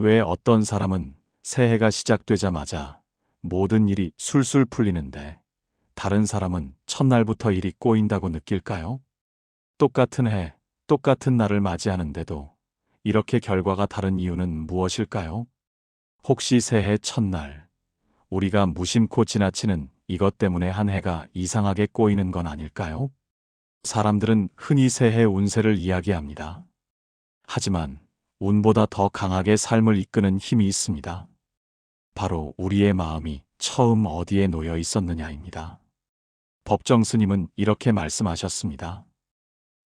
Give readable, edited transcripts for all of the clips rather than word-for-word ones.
왜 어떤 사람은 새해가 시작되자마자 모든 일이 술술 풀리는데 다른 사람은 첫날부터 일이 꼬인다고 느낄까요? 똑같은 해, 똑같은 날을 맞이하는데도 이렇게 결과가 다른 이유는 무엇일까요? 혹시 새해 첫날 우리가 무심코 지나치는 이것 때문에 한 해가 이상하게 꼬이는 건 아닐까요? 사람들은 흔히 새해 운세를 이야기합니다. 하지만 운보다 더 강하게 삶을 이끄는 힘이 있습니다. 바로 우리의 마음이 처음 어디에 놓여 있었느냐입니다. 법정 스님은 이렇게 말씀하셨습니다.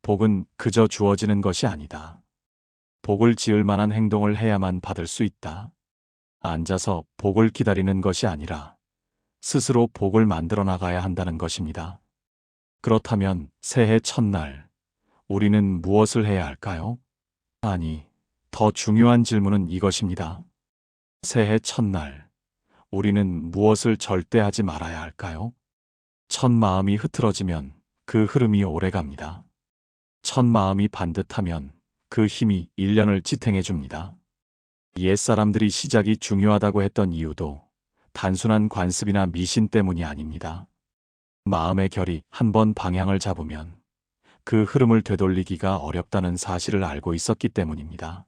복은 그저 주어지는 것이 아니다. 복을 지을 만한 행동을 해야만 받을 수 있다. 앉아서 복을 기다리는 것이 아니라 스스로 복을 만들어 나가야 한다는 것입니다. 그렇다면 새해 첫날 우리는 무엇을 해야 할까요? 아니, 더 중요한 질문은 이것입니다. 새해 첫날 우리는 무엇을 절대 하지 말아야 할까요? 첫 마음이 흐트러지면 그 흐름이 오래갑니다. 첫 마음이 반듯하면 그 힘이 1년을 지탱해 줍니다. 옛사람들이 시작이 중요하다고 했던 이유도 단순한 관습이나 미신 때문이 아닙니다. 마음의 결이 한번 방향을 잡으면 그 흐름을 되돌리기가 어렵다는 사실을 알고 있었기 때문입니다.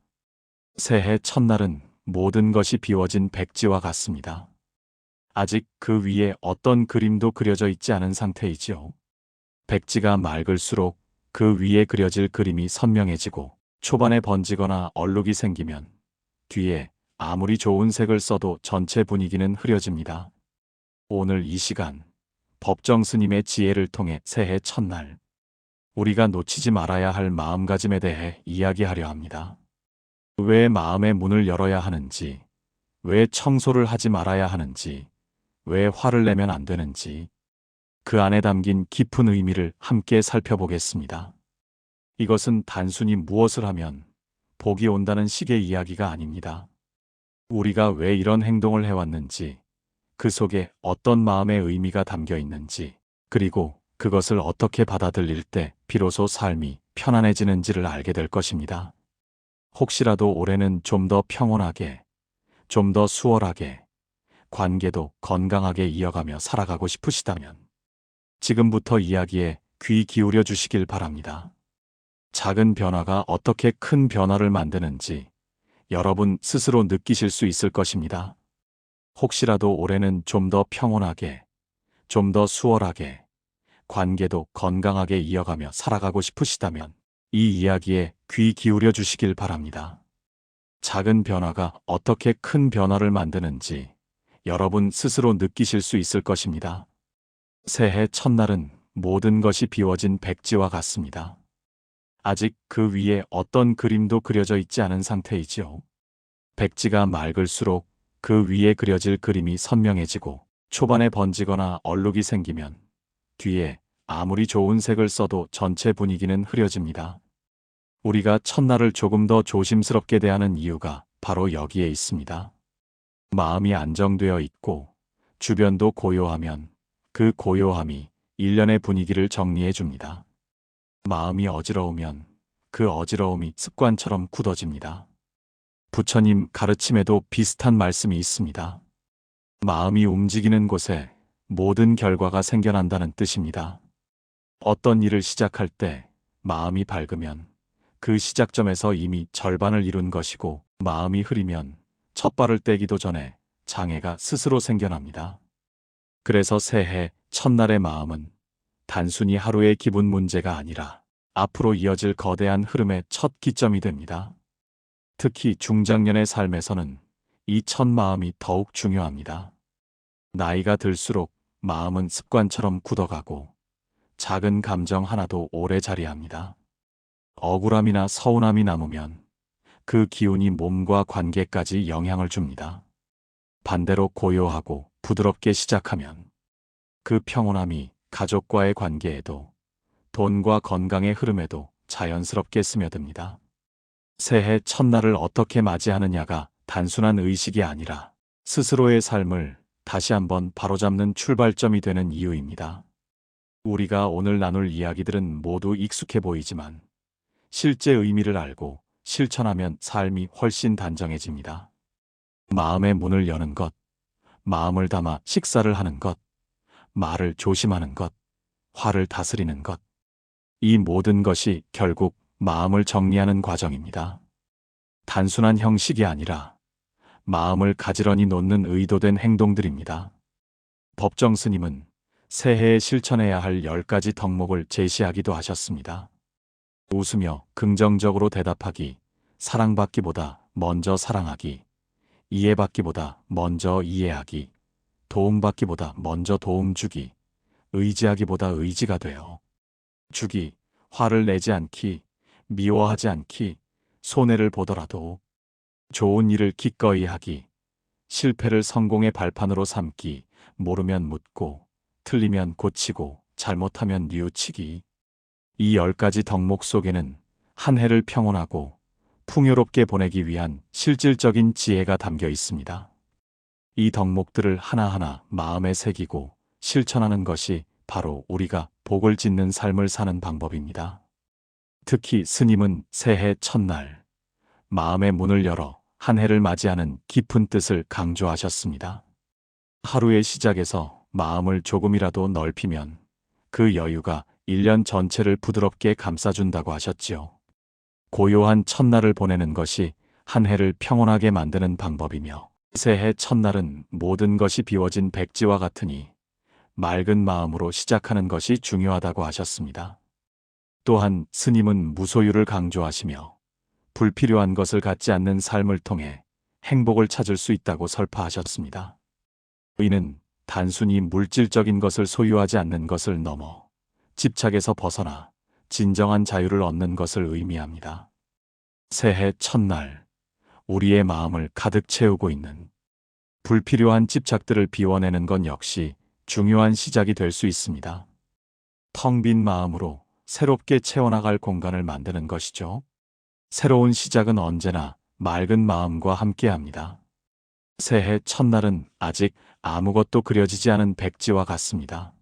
새해 첫날은 모든 것이 비워진 백지와 같습니다. 아직 그 위에 어떤 그림도 그려져 있지 않은 상태이지요. 백지가 맑을수록 그 위에 그려질 그림이 선명해지고 초반에 번지거나 얼룩이 생기면 뒤에 아무리 좋은 색을 써도 전체 분위기는 흐려집니다. 오늘 이 시간 법정 스님의 지혜를 통해 새해 첫날 우리가 놓치지 말아야 할 마음가짐에 대해 이야기하려 합니다. 왜 마음의 문을 열어야 하는지, 왜 청소를 하지 말아야 하는지, 왜 화를 내면 안 되는지, 그 안에 담긴 깊은 의미를 함께 살펴보겠습니다. 이것은 단순히 무엇을 하면 복이 온다는 식의 이야기가 아닙니다. 우리가 왜 이런 행동을 해왔는지, 그 속에 어떤 마음의 의미가 담겨 있는지, 그리고 그것을 어떻게 받아들일 때 비로소 삶이 편안해지는지를 알게 될 것입니다. 혹시라도 올해는 좀 더 평온하게, 좀 더 수월하게, 관계도 건강하게 이어가며 살아가고 싶으시다면 지금부터 이야기에 귀 기울여 주시길 바랍니다. 작은 변화가 어떻게 큰 변화를 만드는지 여러분 스스로 느끼실 수 있을 것입니다. 혹시라도 올해는 좀 더 평온하게, 좀 더 수월하게, 관계도 건강하게 이어가며 살아가고 싶으시다면 이 이야기에 귀 기울여 주시길 바랍니다. 작은 변화가 어떻게 큰 변화를 만드는지 여러분 스스로 느끼실 수 있을 것입니다. 새해 첫날은 모든 것이 비워진 백지와 같습니다. 아직 그 위에 어떤 그림도 그려져 있지 않은 상태이지요. 백지가 맑을수록 그 위에 그려질 그림이 선명해지고 초반에 번지거나 얼룩이 생기면 뒤에 아무리 좋은 색을 써도 전체 분위기는 흐려집니다. 우리가 첫날을 조금 더 조심스럽게 대하는 이유가 바로 여기에 있습니다. 마음이 안정되어 있고 주변도 고요하면 그 고요함이 일련의 분위기를 정리해 줍니다. 마음이 어지러우면 그 어지러움이 습관처럼 굳어집니다. 부처님 가르침에도 비슷한 말씀이 있습니다. 마음이 움직이는 곳에 모든 결과가 생겨난다는 뜻입니다. 어떤 일을 시작할 때 마음이 밝으면 그 시작점에서 이미 절반을 이룬 것이고 마음이 흐리면 첫 발을 떼기도 전에 장애가 스스로 생겨납니다. 그래서 새해 첫날의 마음은 단순히 하루의 기분 문제가 아니라 앞으로 이어질 거대한 흐름의 첫 기점이 됩니다. 특히 중장년의 삶에서는 이 첫 마음이 더욱 중요합니다. 나이가 들수록 마음은 습관처럼 굳어가고 작은 감정 하나도 오래 자리합니다. 억울함이나 서운함이 남으면 그 기운이 몸과 관계까지 영향을 줍니다. 반대로 고요하고 부드럽게 시작하면 그 평온함이 가족과의 관계에도 돈과 건강의 흐름에도 자연스럽게 스며듭니다. 새해 첫날을 어떻게 맞이하느냐가 단순한 의식이 아니라 스스로의 삶을 다시 한번 바로잡는 출발점이 되는 이유입니다. 우리가 오늘 나눌 이야기들은 모두 익숙해 보이지만 실제 의미를 알고 실천하면 삶이 훨씬 단정해집니다. 마음의 문을 여는 것, 마음을 담아 식사를 하는 것, 말을 조심하는 것, 화를 다스리는 것. 이 모든 것이 결국 마음을 정리하는 과정입니다. 단순한 형식이 아니라 마음을 가지런히 놓는 의도된 행동들입니다. 법정 스님은 새해에 실천해야 할 10가지 덕목을 제시하기도 하셨습니다. 웃으며 긍정적으로 대답하기, 사랑받기보다 먼저 사랑하기, 이해받기보다 먼저 이해하기, 도움받기보다 먼저 도움 주기, 의지하기보다 의지가 되어 주기, 화를 내지 않기, 미워하지 않기, 손해를 보더라도 좋은 일을 기꺼이 하기, 실패를 성공의 발판으로 삼기, 모르면 묻고, 틀리면 고치고, 잘못하면 뉘우치기. 이 10가지 덕목 속에는 한 해를 평온하고 풍요롭게 보내기 위한 실질적인 지혜가 담겨 있습니다. 이 덕목들을 하나하나 마음에 새기고 실천하는 것이 바로 우리가 복을 짓는 삶을 사는 방법입니다. 특히 스님은 새해 첫날, 마음의 문을 열어 한 해를 맞이하는 깊은 뜻을 강조하셨습니다. 하루의 시작에서 마음을 조금이라도 넓히면 그 여유가 1년 전체를 부드럽게 감싸준다고 하셨지요. 고요한 첫날을 보내는 것이 한 해를 평온하게 만드는 방법이며, 새해 첫날은 모든 것이 비워진 백지와 같으니 맑은 마음으로 시작하는 것이 중요하다고 하셨습니다. 또한 스님은 무소유를 강조하시며 불필요한 것을 갖지 않는 삶을 통해 행복을 찾을 수 있다고 설파하셨습니다. 이는 단순히 물질적인 것을 소유하지 않는 것을 넘어 집착에서 벗어나 진정한 자유를 얻는 것을 의미합니다. 새해 첫날, 우리의 마음을 가득 채우고 있는 불필요한 집착들을 비워내는 건 역시 중요한 시작이 될 수 있습니다. 텅 빈 마음으로 새롭게 채워나갈 공간을 만드는 것이죠. 새로운 시작은 언제나 맑은 마음과 함께합니다. 새해 첫날은 아직 아무것도 그려지지 않은 백지와 같습니다.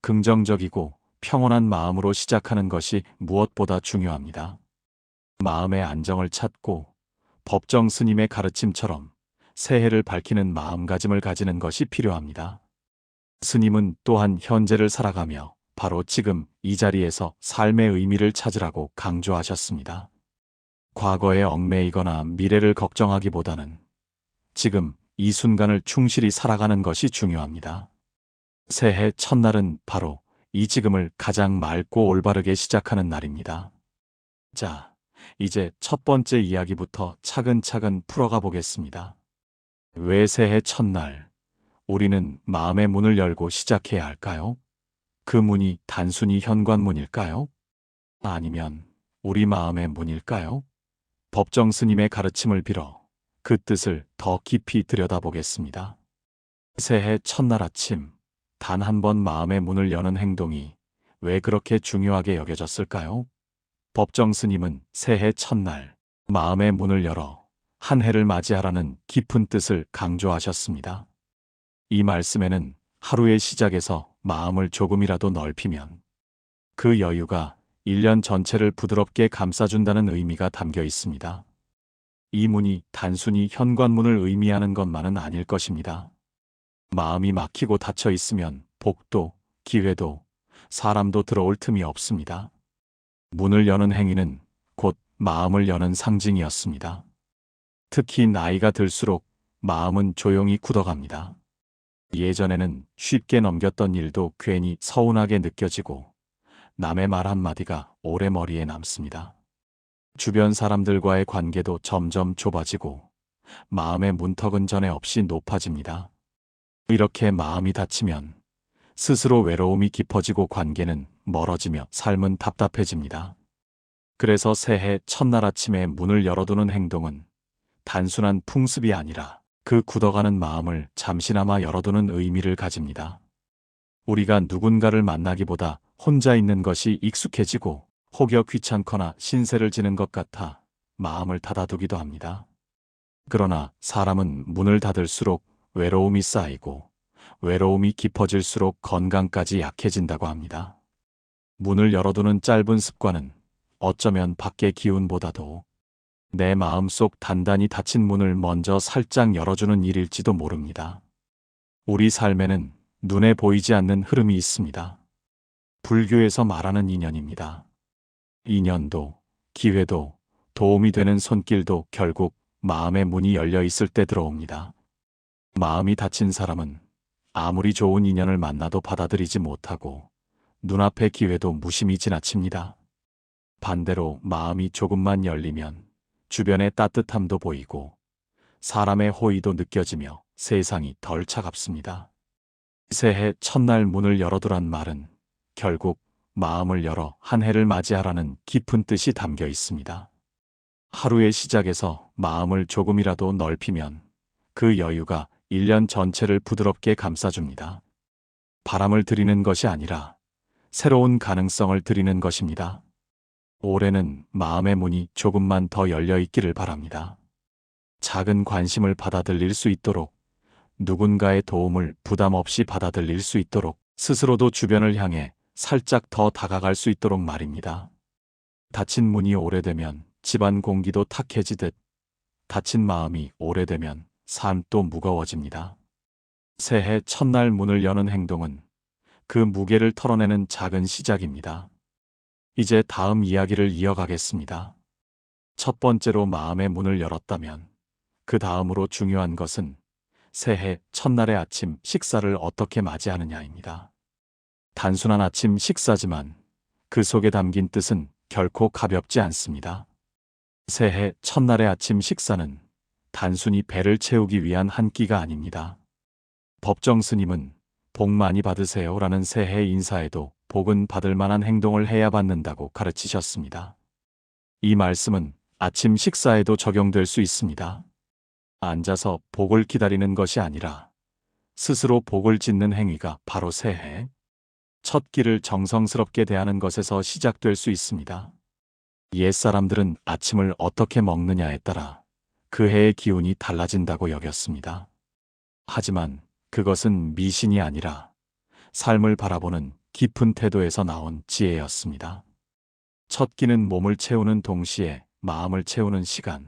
긍정적이고 평온한 마음으로 시작하는 것이 무엇보다 중요합니다. 마음의 안정을 찾고 법정 스님의 가르침처럼 새해를 밝히는 마음가짐을 가지는 것이 필요합니다. 스님은 또한 현재를 살아가며 바로 지금 이 자리에서 삶의 의미를 찾으라고 강조하셨습니다. 과거에 얽매이거나 미래를 걱정하기보다는 지금 이 순간을 충실히 살아가는 것이 중요합니다. 새해 첫날은 바로 이 지금을 가장 맑고 올바르게 시작하는 날입니다. 자, 이제 첫 번째 이야기부터 차근차근 풀어가 보겠습니다. 왜 새해 첫날 우리는 마음의 문을 열고 시작해야 할까요? 그 문이 단순히 현관문일까요? 아니면 우리 마음의 문일까요? 법정 스님의 가르침을 빌어 그 뜻을 더 깊이 들여다보겠습니다. 새해 첫날 아침, 단 한 번 마음의 문을 여는 행동이 왜 그렇게 중요하게 여겨졌을까요? 법정 스님은 새해 첫날, 마음의 문을 열어 한 해를 맞이하라는 깊은 뜻을 강조하셨습니다. 이 말씀에는 하루의 시작에서 마음을 조금이라도 넓히면 그 여유가 1년 전체를 부드럽게 감싸준다는 의미가 담겨 있습니다. 이 문이 단순히 현관문을 의미하는 것만은 아닐 것입니다. 마음이 막히고 닫혀 있으면 복도, 기회도, 사람도 들어올 틈이 없습니다. 문을 여는 행위는 곧 마음을 여는 상징이었습니다. 특히 나이가 들수록 마음은 조용히 굳어갑니다. 예전에는 쉽게 넘겼던 일도 괜히 서운하게 느껴지고 남의 말 한마디가 오래 머리에 남습니다. 주변 사람들과의 관계도 점점 좁아지고 마음의 문턱은 전에 없이 높아집니다. 이렇게 마음이 닫히면 스스로 외로움이 깊어지고 관계는 멀어지며 삶은 답답해집니다. 그래서 새해 첫날 아침에 문을 열어두는 행동은 단순한 풍습이 아니라 그 굳어가는 마음을 잠시나마 열어두는 의미를 가집니다. 우리가 누군가를 만나기보다 혼자 있는 것이 익숙해지고 혹여 귀찮거나 신세를 지는 것 같아 마음을 닫아두기도 합니다. 그러나 사람은 문을 닫을수록 외로움이 쌓이고 외로움이 깊어질수록 건강까지 약해진다고 합니다. 문을 열어두는 짧은 습관은 어쩌면 밖의 기운보다도 내 마음속 단단히 닫힌 문을 먼저 살짝 열어주는 일일지도 모릅니다. 우리 삶에는 눈에 보이지 않는 흐름이 있습니다. 불교에서 말하는 인연입니다. 인연도, 기회도, 도움이 되는 손길도 결국 마음의 문이 열려 있을 때 들어옵니다. 마음이 닫힌 사람은 아무리 좋은 인연을 만나도 받아들이지 못하고 눈앞의 기회도 무심히 지나칩니다. 반대로 마음이 조금만 열리면 주변의 따뜻함도 보이고 사람의 호의도 느껴지며 세상이 덜 차갑습니다. 새해 첫날 문을 열어두란 말은 결국 마음을 열어 한 해를 맞이하라는 깊은 뜻이 담겨 있습니다. 하루의 시작에서 마음을 조금이라도 넓히면 그 여유가 1년 전체를 부드럽게 감싸줍니다. 바람을 들이는 것이 아니라 새로운 가능성을 드리는 것입니다. 올해는 마음의 문이 조금만 더 열려 있기를 바랍니다. 작은 관심을 받아들일 수 있도록, 누군가의 도움을 부담 없이 받아들일 수 있도록, 스스로도 주변을 향해 살짝 더 다가갈 수 있도록 말입니다. 닫힌 문이 오래되면 집안 공기도 탁해지듯 닫힌 마음이 오래되면 삶도 무거워집니다. 새해 첫날 문을 여는 행동은 그 무게를 털어내는 작은 시작입니다. 이제 다음 이야기를 이어가겠습니다. 첫 번째로 마음의 문을 열었다면 그 다음으로 중요한 것은 새해 첫날의 아침 식사를 어떻게 맞이하느냐입니다. 단순한 아침 식사지만 그 속에 담긴 뜻은 결코 가볍지 않습니다. 새해 첫날의 아침 식사는 단순히 배를 채우기 위한 한 끼가 아닙니다. 법정 스님은 복 많이 받으세요라는 새해 인사에도 복은 받을 만한 행동을 해야 받는다고 가르치셨습니다. 이 말씀은 아침 식사에도 적용될 수 있습니다. 앉아서 복을 기다리는 것이 아니라 스스로 복을 짓는 행위가 바로 새해 첫 끼를 정성스럽게 대하는 것에서 시작될 수 있습니다. 옛사람들은 아침을 어떻게 먹느냐에 따라 그 해의 기운이 달라진다고 여겼습니다. 하지만 그것은 미신이 아니라 삶을 바라보는 깊은 태도에서 나온 지혜였습니다. 첫 끼는 몸을 채우는 동시에 마음을 채우는 시간,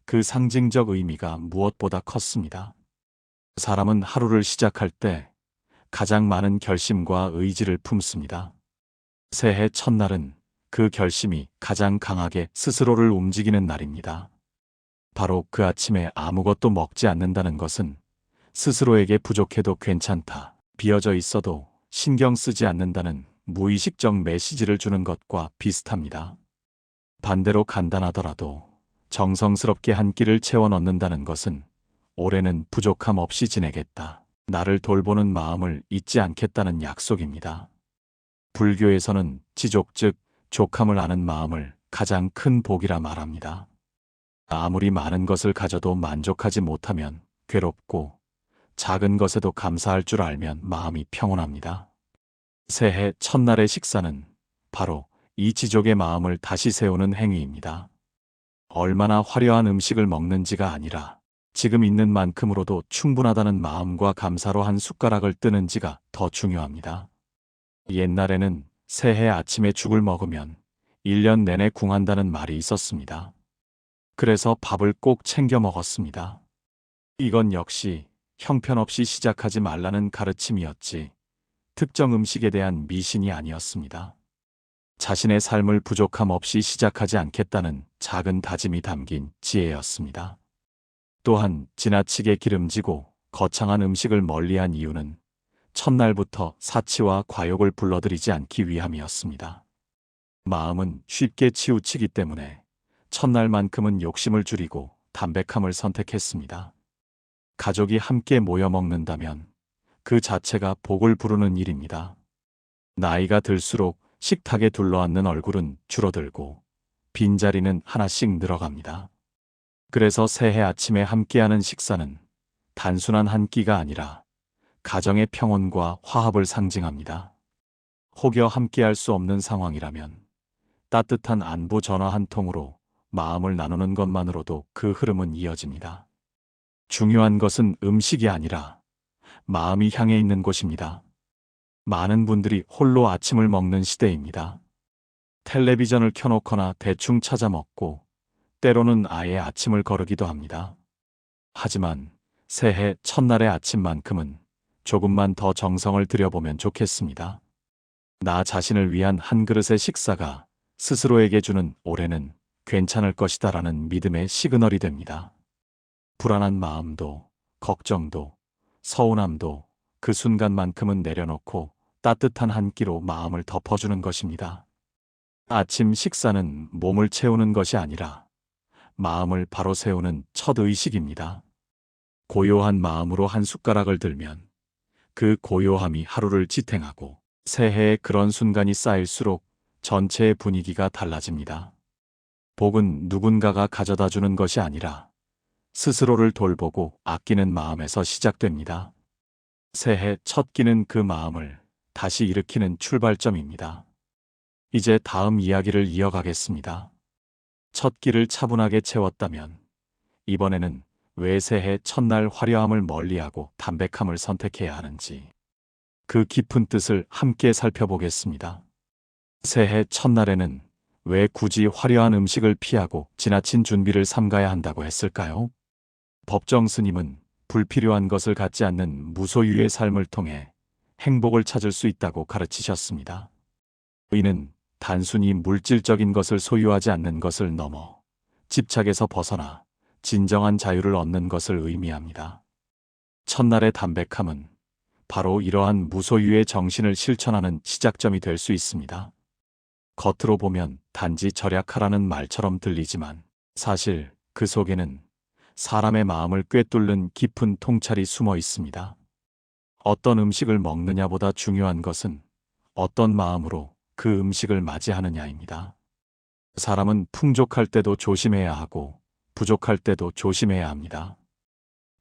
그 상징적 의미가 무엇보다 컸습니다. 사람은 하루를 시작할 때 가장 많은 결심과 의지를 품습니다. 새해 첫날은 그 결심이 가장 강하게 스스로를 움직이는 날입니다. 바로 그 아침에 아무것도 먹지 않는다는 것은 스스로에게 부족해도 괜찮다, 비어져 있어도 신경 쓰지 않는다는 무의식적 메시지를 주는 것과 비슷합니다. 반대로 간단하더라도 정성스럽게 한 끼를 채워 넣는다는 것은 올해는 부족함 없이 지내겠다, 나를 돌보는 마음을 잊지 않겠다는 약속입니다. 불교에서는 지족 즉 족함을 아는 마음을 가장 큰 복이라 말합니다. 아무리 많은 것을 가져도 만족하지 못하면 괴롭고 작은 것에도 감사할 줄 알면 마음이 평온합니다. 새해 첫날의 식사는 바로 이 지족의 마음을 다시 세우는 행위입니다. 얼마나 화려한 음식을 먹는지가 아니라 지금 있는 만큼으로도 충분하다는 마음과 감사로 한 숟가락을 뜨는지가 더 중요합니다. 옛날에는 새해 아침에 죽을 먹으면 1년 내내 궁한다는 말이 있었습니다. 그래서 밥을 꼭 챙겨 먹었습니다. 이건 역시 형편없이 시작하지 말라는 가르침이었지 특정 음식에 대한 미신이 아니었습니다. 자신의 삶을 부족함 없이 시작하지 않겠다는 작은 다짐이 담긴 지혜였습니다. 또한 지나치게 기름지고 거창한 음식을 멀리한 이유는 첫날부터 사치와 과욕을 불러들이지 않기 위함이었습니다. 마음은 쉽게 치우치기 때문에 첫날만큼은 욕심을 줄이고 담백함을 선택했습니다. 가족이 함께 모여 먹는다면 그 자체가 복을 부르는 일입니다. 나이가 들수록 식탁에 둘러앉는 얼굴은 줄어들고 빈자리는 하나씩 늘어갑니다. 그래서 새해 아침에 함께하는 식사는 단순한 한 끼가 아니라 가정의 평온과 화합을 상징합니다. 혹여 함께할 수 없는 상황이라면 따뜻한 안부 전화 한 통으로 마음을 나누는 것만으로도 그 흐름은 이어집니다. 중요한 것은 음식이 아니라 마음이 향해 있는 곳입니다. 많은 분들이 홀로 아침을 먹는 시대입니다. 텔레비전을 켜놓거나 대충 찾아 먹고 때로는 아예 아침을 거르기도 합니다. 하지만 새해 첫날의 아침만큼은 조금만 더 정성을 들여보면 좋겠습니다. 나 자신을 위한 한 그릇의 식사가 스스로에게 주는 올해는 괜찮을 것이다라는 믿음의 시그널이 됩니다. 불안한 마음도, 걱정도, 서운함도 그 순간만큼은 내려놓고 따뜻한 한 끼로 마음을 덮어주는 것입니다. 아침 식사는 몸을 채우는 것이 아니라 마음을 바로 세우는 첫 의식입니다. 고요한 마음으로 한 숟가락을 들면 그 고요함이 하루를 지탱하고 새해에 그런 순간이 쌓일수록 전체의 분위기가 달라집니다. 복은 누군가가 가져다 주는 것이 아니라 스스로를 돌보고 아끼는 마음에서 시작됩니다. 새해 첫 끼는 그 마음을 다시 일으키는 출발점입니다. 이제 다음 이야기를 이어가겠습니다. 첫 끼를 차분하게 채웠다면 이번에는 왜 새해 첫날 화려함을 멀리하고 담백함을 선택해야 하는지 그 깊은 뜻을 함께 살펴보겠습니다. 새해 첫날에는 왜 굳이 화려한 음식을 피하고 지나친 준비를 삼가야 한다고 했을까요? 법정 스님은 불필요한 것을 갖지 않는 무소유의 삶을 통해 행복을 찾을 수 있다고 가르치셨습니다. 이는 단순히 물질적인 것을 소유하지 않는 것을 넘어 집착에서 벗어나 진정한 자유를 얻는 것을 의미합니다. 첫날의 담백함은 바로 이러한 무소유의 정신을 실천하는 시작점이 될 수 있습니다. 겉으로 보면 단지 절약하라는 말처럼 들리지만 사실 그 속에는 사람의 마음을 꿰뚫는 깊은 통찰이 숨어 있습니다. 어떤 음식을 먹느냐보다 중요한 것은 어떤 마음으로 그 음식을 맞이하느냐입니다. 사람은 풍족할 때도 조심해야 하고 부족할 때도 조심해야 합니다.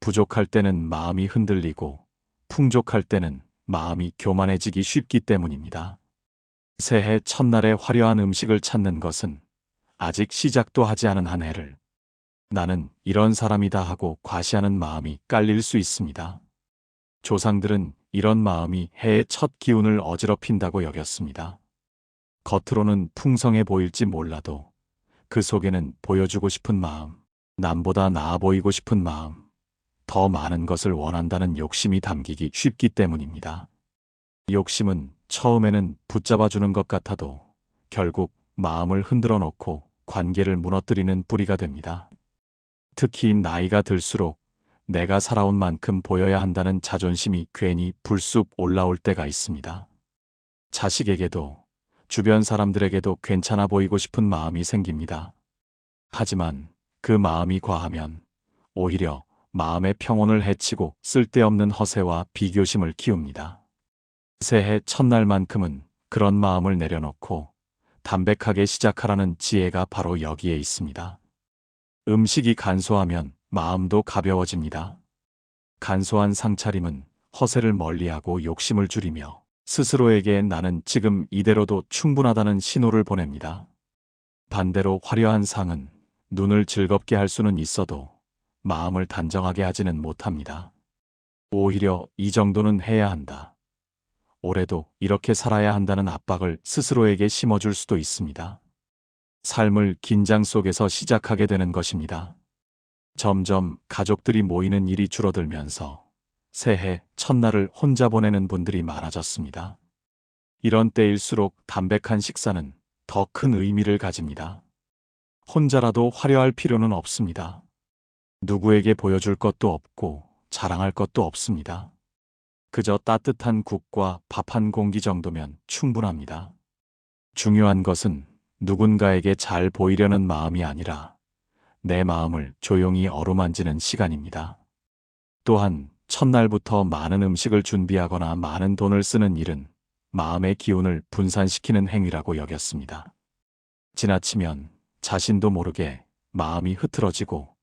부족할 때는 마음이 흔들리고 풍족할 때는 마음이 교만해지기 쉽기 때문입니다. 새해 첫날에 화려한 음식을 찾는 것은 아직 시작도 하지 않은 한 해를 나는 이런 사람이다 하고 과시하는 마음이 깔릴 수 있습니다. 조상들은 이런 마음이 해의 첫 기운을 어지럽힌다고 여겼습니다. 겉으로는 풍성해 보일지 몰라도 그 속에는 보여주고 싶은 마음, 남보다 나아 보이고 싶은 마음, 더 많은 것을 원한다는 욕심이 담기기 쉽기 때문입니다. 욕심은 처음에는 붙잡아주는 것 같아도 결국 마음을 흔들어 놓고 관계를 무너뜨리는 뿌리가 됩니다. 특히 나이가 들수록 내가 살아온 만큼 보여야 한다는 자존심이 괜히 불쑥 올라올 때가 있습니다. 자식에게도 주변 사람들에게도 괜찮아 보이고 싶은 마음이 생깁니다. 하지만 그 마음이 과하면 오히려 마음의 평온을 해치고 쓸데없는 허세와 비교심을 키웁니다. 새해 첫날만큼은 그런 마음을 내려놓고 담백하게 시작하라는 지혜가 바로 여기에 있습니다. 음식이 간소하면 마음도 가벼워집니다. 간소한 상차림은 허세를 멀리하고 욕심을 줄이며 스스로에게 나는 지금 이대로도 충분하다는 신호를 보냅니다. 반대로 화려한 상은 눈을 즐겁게 할 수는 있어도 마음을 단정하게 하지는 못합니다. 오히려 이 정도는 해야 한다. 올해도 이렇게 살아야 한다는 압박을 스스로에게 심어줄 수도 있습니다. 삶을 긴장 속에서 시작하게 되는 것입니다. 점점 가족들이 모이는 일이 줄어들면서 새해 첫날을 혼자 보내는 분들이 많아졌습니다. 이런 때일수록 담백한 식사는 더 큰 의미를 가집니다. 혼자라도 화려할 필요는 없습니다. 누구에게 보여줄 것도 없고 자랑할 것도 없습니다. 그저 따뜻한 국과 밥 한 공기 정도면 충분합니다. 중요한 것은 누군가에게 잘 보이려는 마음이 아니라 내 마음을 조용히 어루만지는 시간입니다. 또한 첫날부터 많은 음식을 준비하거나 많은 돈을 쓰는 일은 마음의 기운을 분산시키는 행위라고 여겼습니다. 지나치면 자신도 모르게 마음이 흐트러지고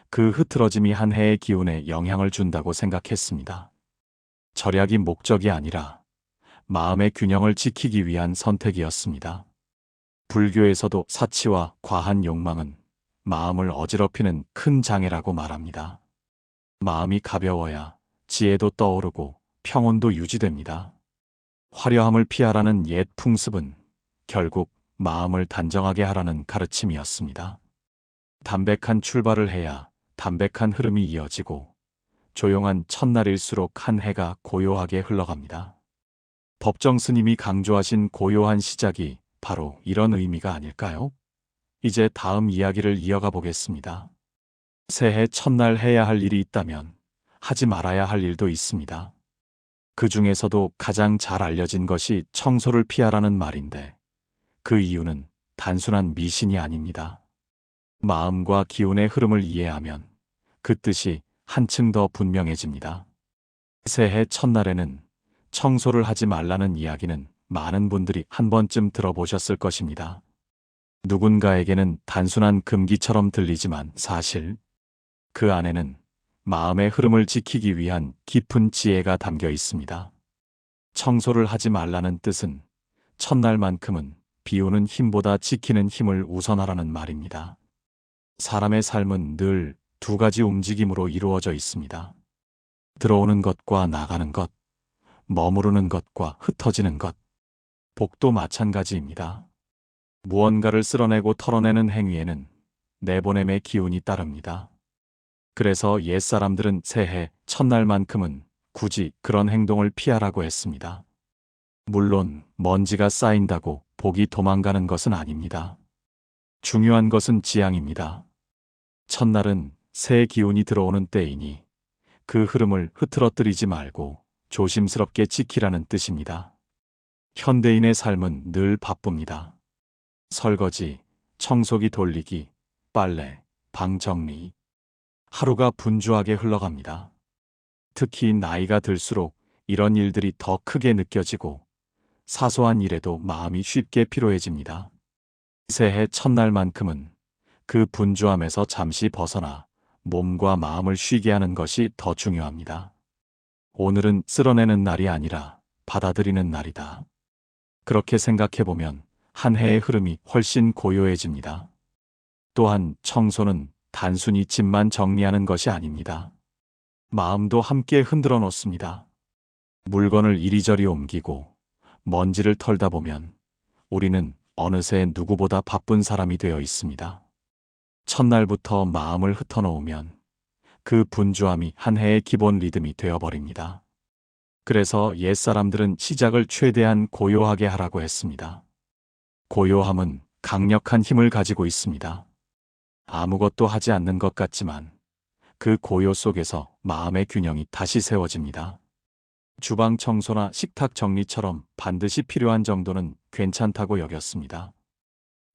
그 흐트러짐이 한 해의 기운에 영향을 준다고 생각했습니다. 절약이 목적이 아니라 마음의 균형을 지키기 위한 선택이었습니다. 불교에서도 사치와 과한 욕망은 마음을 어지럽히는 큰 장애라고 말합니다. 마음이 가벼워야 지혜도 떠오르고 평온도 유지됩니다. 화려함을 피하라는 옛 풍습은 결국 마음을 단정하게 하라는 가르침이었습니다. 담백한 출발을 해야 담백한 흐름이 이어지고 조용한 첫날일수록 한 해가 고요하게 흘러갑니다. 법정 스님이 강조하신 고요한 시작이 바로 이런 의미가 아닐까요? 이제 다음 이야기를 이어가 보겠습니다. 새해 첫날 해야 할 일이 있다면 하지 말아야 할 일도 있습니다. 그 중에서도 가장 잘 알려진 것이 청소를 피하라는 말인데 그 이유는 단순한 미신이 아닙니다. 마음과 기운의 흐름을 이해하면 그 뜻이 한층 더 분명해집니다. 새해 첫날에는 청소를 하지 말라는 이야기는 많은 분들이 한 번쯤 들어보셨을 것입니다. 누군가에게는 단순한 금기처럼 들리지만 사실 그 안에는 마음의 흐름을 지키기 위한 깊은 지혜가 담겨 있습니다. 청소를 하지 말라는 뜻은 첫날만큼은 비우는 힘보다 지키는 힘을 우선하라는 말입니다. 사람의 삶은 늘 두 가지 움직임으로 이루어져 있습니다. 들어오는 것과 나가는 것, 머무르는 것과 흩어지는 것. 복도 마찬가지입니다. 무언가를 쓸어내고 털어내는 행위에는 내보냄의 기운이 따릅니다. 그래서 옛사람들은 새해 첫날만큼은 굳이 그런 행동을 피하라고 했습니다. 물론 먼지가 쌓인다고 복이 도망가는 것은 아닙니다. 중요한 것은 지향입니다. 첫날은 새 기운이 들어오는 때이니 그 흐름을 흐트러뜨리지 말고 조심스럽게 지키라는 뜻입니다. 현대인의 삶은 늘 바쁩니다. 설거지, 청소기 돌리기, 빨래, 방 정리. 하루가 분주하게 흘러갑니다. 특히 나이가 들수록 이런 일들이 더 크게 느껴지고 사소한 일에도 마음이 쉽게 피로해집니다. 새해 첫날만큼은 그 분주함에서 잠시 벗어나 몸과 마음을 쉬게 하는 것이 더 중요합니다. 오늘은 쓸어내는 날이 아니라 받아들이는 날이다. 그렇게 생각해보면 한 해의 흐름이 훨씬 고요해집니다. 또한 청소는 단순히 집만 정리하는 것이 아닙니다. 마음도 함께 흔들어 놓습니다. 물건을 이리저리 옮기고 먼지를 털다 보면 우리는 어느새 누구보다 바쁜 사람이 되어 있습니다. 첫날부터 마음을 흩어놓으면 그 분주함이 한 해의 기본 리듬이 되어버립니다. 그래서 옛사람들은 시작을 최대한 고요하게 하라고 했습니다. 고요함은 강력한 힘을 가지고 있습니다. 아무것도 하지 않는 것 같지만 그 고요 속에서 마음의 균형이 다시 세워집니다. 주방 청소나 식탁 정리처럼 반드시 필요한 정도는 괜찮다고 여겼습니다.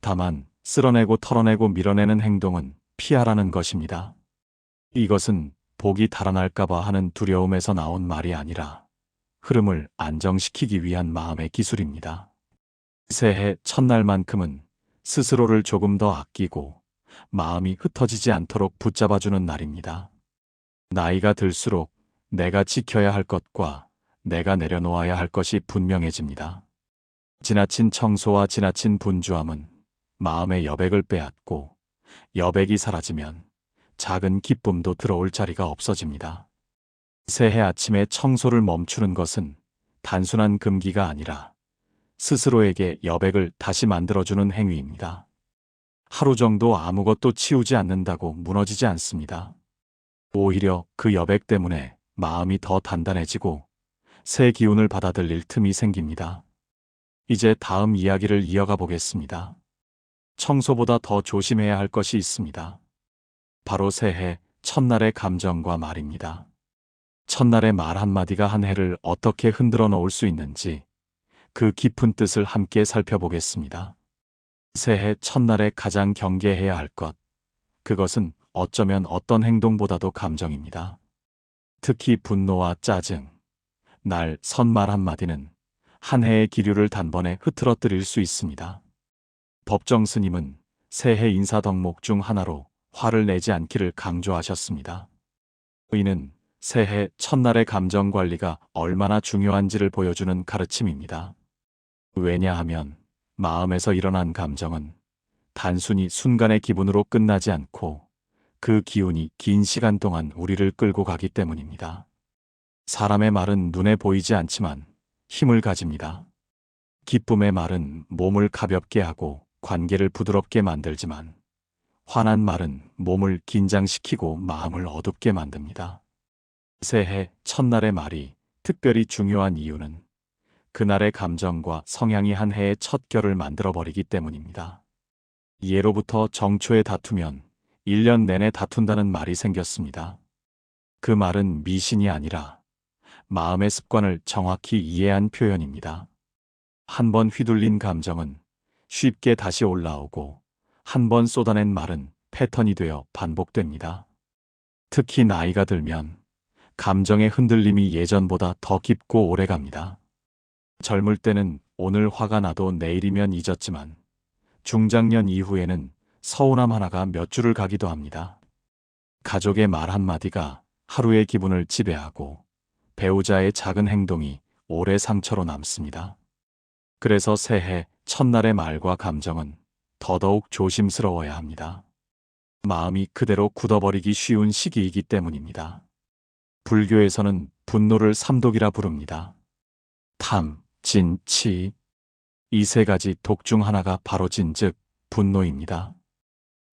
다만 쓸어내고 털어내고 밀어내는 행동은 피하라는 것입니다. 이것은 복이 달아날까봐 하는 두려움에서 나온 말이 아니라 흐름을 안정시키기 위한 마음의 기술입니다. 새해 첫날만큼은 스스로를 조금 더 아끼고 마음이 흩어지지 않도록 붙잡아주는 날입니다. 나이가 들수록 내가 지켜야 할 것과 내가 내려놓아야 할 것이 분명해집니다. 지나친 청소와 지나친 분주함은 마음의 여백을 빼앗고 여백이 사라지면 작은 기쁨도 들어올 자리가 없어집니다. 새해 아침에 청소를 멈추는 것은 단순한 금기가 아니라 스스로에게 여백을 다시 만들어주는 행위입니다. 하루 정도 아무것도 치우지 않는다고 무너지지 않습니다. 오히려 그 여백 때문에 마음이 더 단단해지고 새 기운을 받아들일 틈이 생깁니다. 이제 다음 이야기를 이어가 보겠습니다. 청소보다 더 조심해야 할 것이 있습니다. 바로 새해 첫날의 감정과 말입니다. 첫날의 말 한마디가 한 해를 어떻게 흔들어 놓을 수 있는지 그 깊은 뜻을 함께 살펴보겠습니다. 새해 첫날에 가장 경계해야 할 것, 그것은 어쩌면 어떤 행동보다도 감정입니다. 특히 분노와 짜증, 날 선말 한마디는 한 해의 기류를 단번에 흐트러뜨릴 수 있습니다. 법정 스님은 새해 인사 덕목 중 하나로 화를 내지 않기를 강조하셨습니다. 이는 새해 첫날의 감정 관리가 얼마나 중요한지를 보여주는 가르침입니다. 왜냐하면 마음에서 일어난 감정은 단순히 순간의 기분으로 끝나지 않고 그 기운이 긴 시간 동안 우리를 끌고 가기 때문입니다. 사람의 말은 눈에 보이지 않지만 힘을 가집니다. 기쁨의 말은 몸을 가볍게 하고 관계를 부드럽게 만들지만 화난 말은 몸을 긴장시키고 마음을 어둡게 만듭니다. 새해 첫날의 말이 특별히 중요한 이유는 그날의 감정과 성향이 한 해의 첫 결을 만들어버리기 때문입니다. 예로부터 정초에 다투면 1년 내내 다툰다는 말이 생겼습니다. 그 말은 미신이 아니라 마음의 습관을 정확히 이해한 표현입니다. 한 번 휘둘린 감정은 쉽게 다시 올라오고 한 번 쏟아낸 말은 패턴이 되어 반복됩니다. 특히 나이가 들면 감정의 흔들림이 예전보다 더 깊고 오래갑니다. 젊을 때는 오늘 화가 나도 내일이면 잊었지만 중장년 이후에는 서운함 하나가 몇 줄을 가기도 합니다. 가족의 말 한마디가 하루의 기분을 지배하고 배우자의 작은 행동이 오래 상처로 남습니다. 그래서 새해 첫날의 말과 감정은 더더욱 조심스러워야 합니다. 마음이 그대로 굳어버리기 쉬운 시기이기 때문입니다. 불교에서는 분노를 삼독이라 부릅니다. 탐, 진, 치. 이 세 가지 독 중 하나가 바로 진, 즉 분노입니다.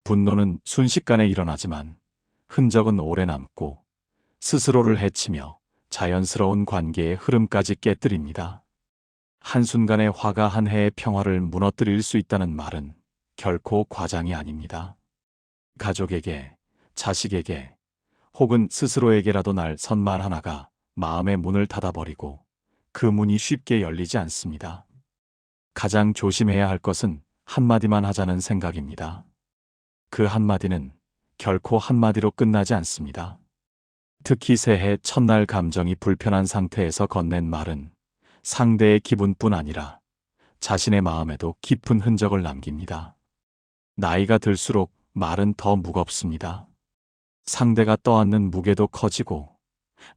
분노는 순식간에 일어나지만 흔적은 오래 남고 스스로를 해치며 자연스러운 관계의 흐름까지 깨뜨립니다. 한순간의 화가 한 해의 평화를 무너뜨릴 수 있다는 말은 결코 과장이 아닙니다. 가족에게, 자식에게, 혹은 스스로에게라도 날 선 말 하나가 마음의 문을 닫아버리고 그 문이 쉽게 열리지 않습니다. 가장 조심해야 할 것은 한마디만 하자는 생각입니다. 그 한마디는 결코 한마디로 끝나지 않습니다. 특히 새해 첫날 감정이 불편한 상태에서 건넨 말은 상대의 기분뿐 아니라 자신의 마음에도 깊은 흔적을 남깁니다. 나이가 들수록 말은 더 무겁습니다. 상대가 떠안는 무게도 커지고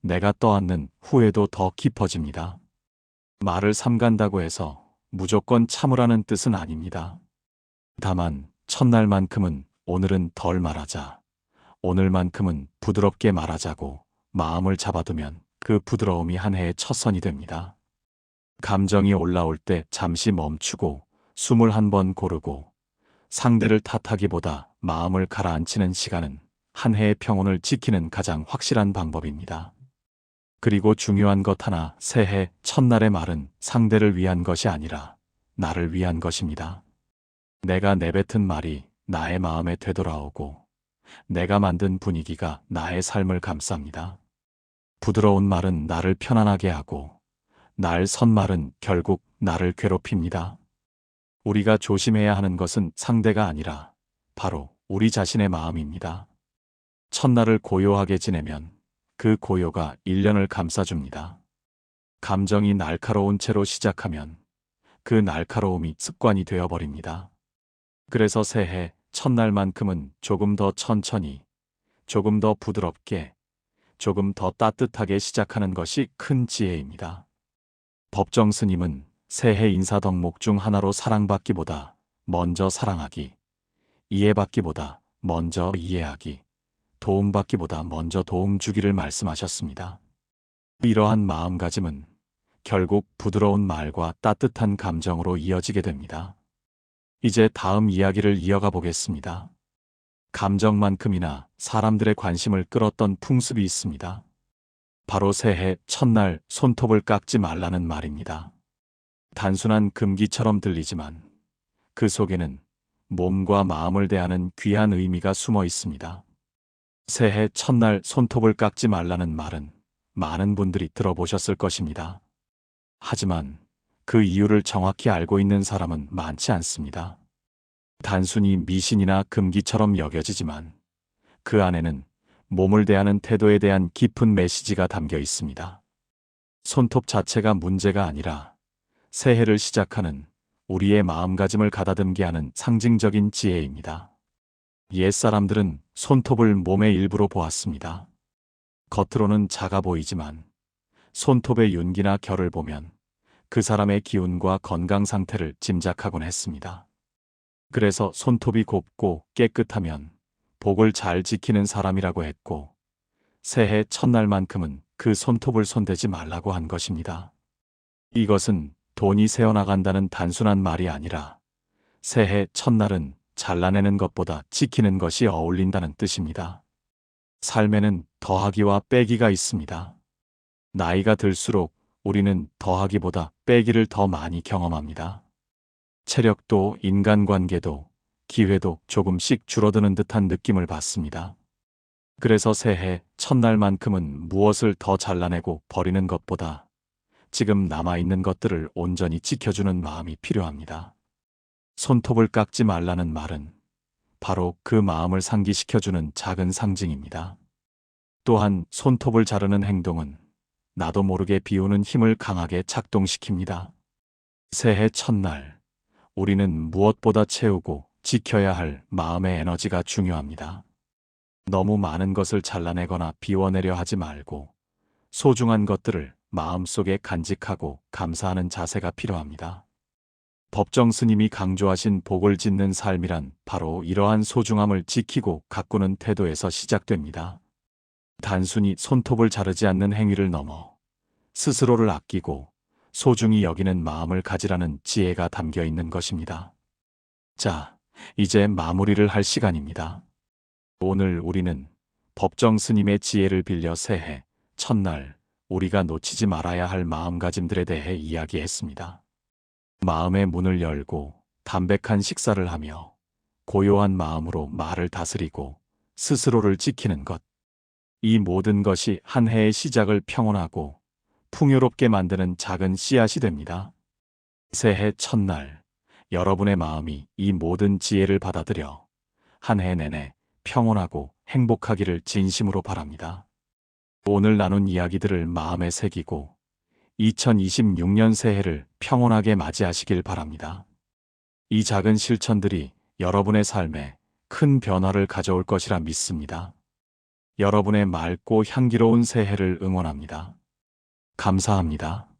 내가 떠안는 후회도 더 깊어집니다. 말을 삼간다고 해서 무조건 참으라는 뜻은 아닙니다. 다만 첫날만큼은 오늘은 덜 말하자, 오늘만큼은 부드럽게 말하자고 마음을 잡아두면 그 부드러움이 한 해의 첫 선이 됩니다. 감정이 올라올 때 잠시 멈추고 숨을 한 번 고르고 상대를 탓하기보다 마음을 가라앉히는 시간은 한 해의 평온을 지키는 가장 확실한 방법입니다. 그리고 중요한 것 하나, 새해 첫날의 말은 상대를 위한 것이 아니라 나를 위한 것입니다. 내가 내뱉은 말이 나의 마음에 되돌아오고 내가 만든 분위기가 나의 삶을 감쌉니다. 부드러운 말은 나를 편안하게 하고 날 선 말은 결국 나를 괴롭힙니다. 우리가 조심해야 하는 것은 상대가 아니라 바로 우리 자신의 마음입니다. 첫날을 고요하게 지내면 그 고요가 1년을 감싸줍니다. 감정이 날카로운 채로 시작하면 그 날카로움이 습관이 되어버립니다. 그래서 새해 첫날만큼은 조금 더 천천히, 조금 더 부드럽게, 조금 더 따뜻하게 시작하는 것이 큰 지혜입니다. 법정 스님은 새해 인사 덕목 중 하나로 사랑받기보다 먼저 사랑하기, 이해받기보다 먼저 이해하기, 도움받기보다 먼저 도움 주기를 말씀하셨습니다. 이러한 마음가짐은 결국 부드러운 말과 따뜻한 감정으로 이어지게 됩니다. 이제 다음 이야기를 이어가 보겠습니다. 감정만큼이나 사람들의 관심을 끌었던 풍습이 있습니다. 바로 새해 첫날 손톱을 깎지 말라는 말입니다. 단순한 금기처럼 들리지만 그 속에는 몸과 마음을 대하는 귀한 의미가 숨어 있습니다. 새해 첫날 손톱을 깎지 말라는 말은 많은 분들이 들어보셨을 것입니다. 하지만 그 이유를 정확히 알고 있는 사람은 많지 않습니다. 단순히 미신이나 금기처럼 여겨지지만 그 안에는 몸을 대하는 태도에 대한 깊은 메시지가 담겨 있습니다. 손톱 자체가 문제가 아니라 새해를 시작하는 우리의 마음가짐을 가다듬게 하는 상징적인 지혜입니다. 옛사람들은 손톱을 몸의 일부로 보았습니다. 겉으로는 작아 보이지만 손톱의 윤기나 결을 보면 그 사람의 기운과 건강 상태를 짐작하곤 했습니다. 그래서 손톱이 곱고 깨끗하면 복을 잘 지키는 사람이라고 했고 새해 첫날만큼은 그 손톱을 손대지 말라고 한 것입니다. 이것은 돈이 새어나간다는 단순한 말이 아니라 새해 첫날은 잘라내는 것보다 지키는 것이 어울린다는 뜻입니다. 삶에는 더하기와 빼기가 있습니다. 나이가 들수록 우리는 더하기보다 빼기를 더 많이 경험합니다. 체력도 인간관계도 기회도 조금씩 줄어드는 듯한 느낌을 받습니다. 그래서 새해 첫날만큼은 무엇을 더 잘라내고 버리는 것보다 지금 남아있는 것들을 온전히 지켜주는 마음이 필요합니다. 손톱을 깎지 말라는 말은 바로 그 마음을 상기시켜주는 작은 상징입니다. 또한 손톱을 자르는 행동은 나도 모르게 비우는 힘을 강하게 작동시킵니다. 새해 첫날, 우리는 무엇보다 채우고 지켜야 할 마음의 에너지가 중요합니다. 너무 많은 것을 잘라내거나 비워내려 하지 말고 소중한 것들을 마음속에 간직하고 감사하는 자세가 필요합니다. 법정 스님이 강조하신 복을 짓는 삶이란 바로 이러한 소중함을 지키고 가꾸는 태도에서 시작됩니다. 단순히 손톱을 자르지 않는 행위를 넘어 스스로를 아끼고 소중히 여기는 마음을 가지라는 지혜가 담겨 있는 것입니다. 자, 이제 마무리를 할 시간입니다. 오늘 우리는 법정 스님의 지혜를 빌려 새해 첫날 우리가 놓치지 말아야 할 마음가짐들에 대해 이야기했습니다. 마음의 문을 열고 담백한 식사를 하며 고요한 마음으로 말을 다스리고 스스로를 지키는 것. 이 모든 것이 한 해의 시작을 평온하고 풍요롭게 만드는 작은 씨앗이 됩니다. 새해 첫날, 여러분의 마음이 이 모든 지혜를 받아들여 한 해 내내 평온하고 행복하기를 진심으로 바랍니다. 오늘 나눈 이야기들을 마음에 새기고 2026년 새해를 평온하게 맞이하시길 바랍니다. 이 작은 실천들이 여러분의 삶에 큰 변화를 가져올 것이라 믿습니다. 여러분의 맑고 향기로운 새해를 응원합니다. 감사합니다.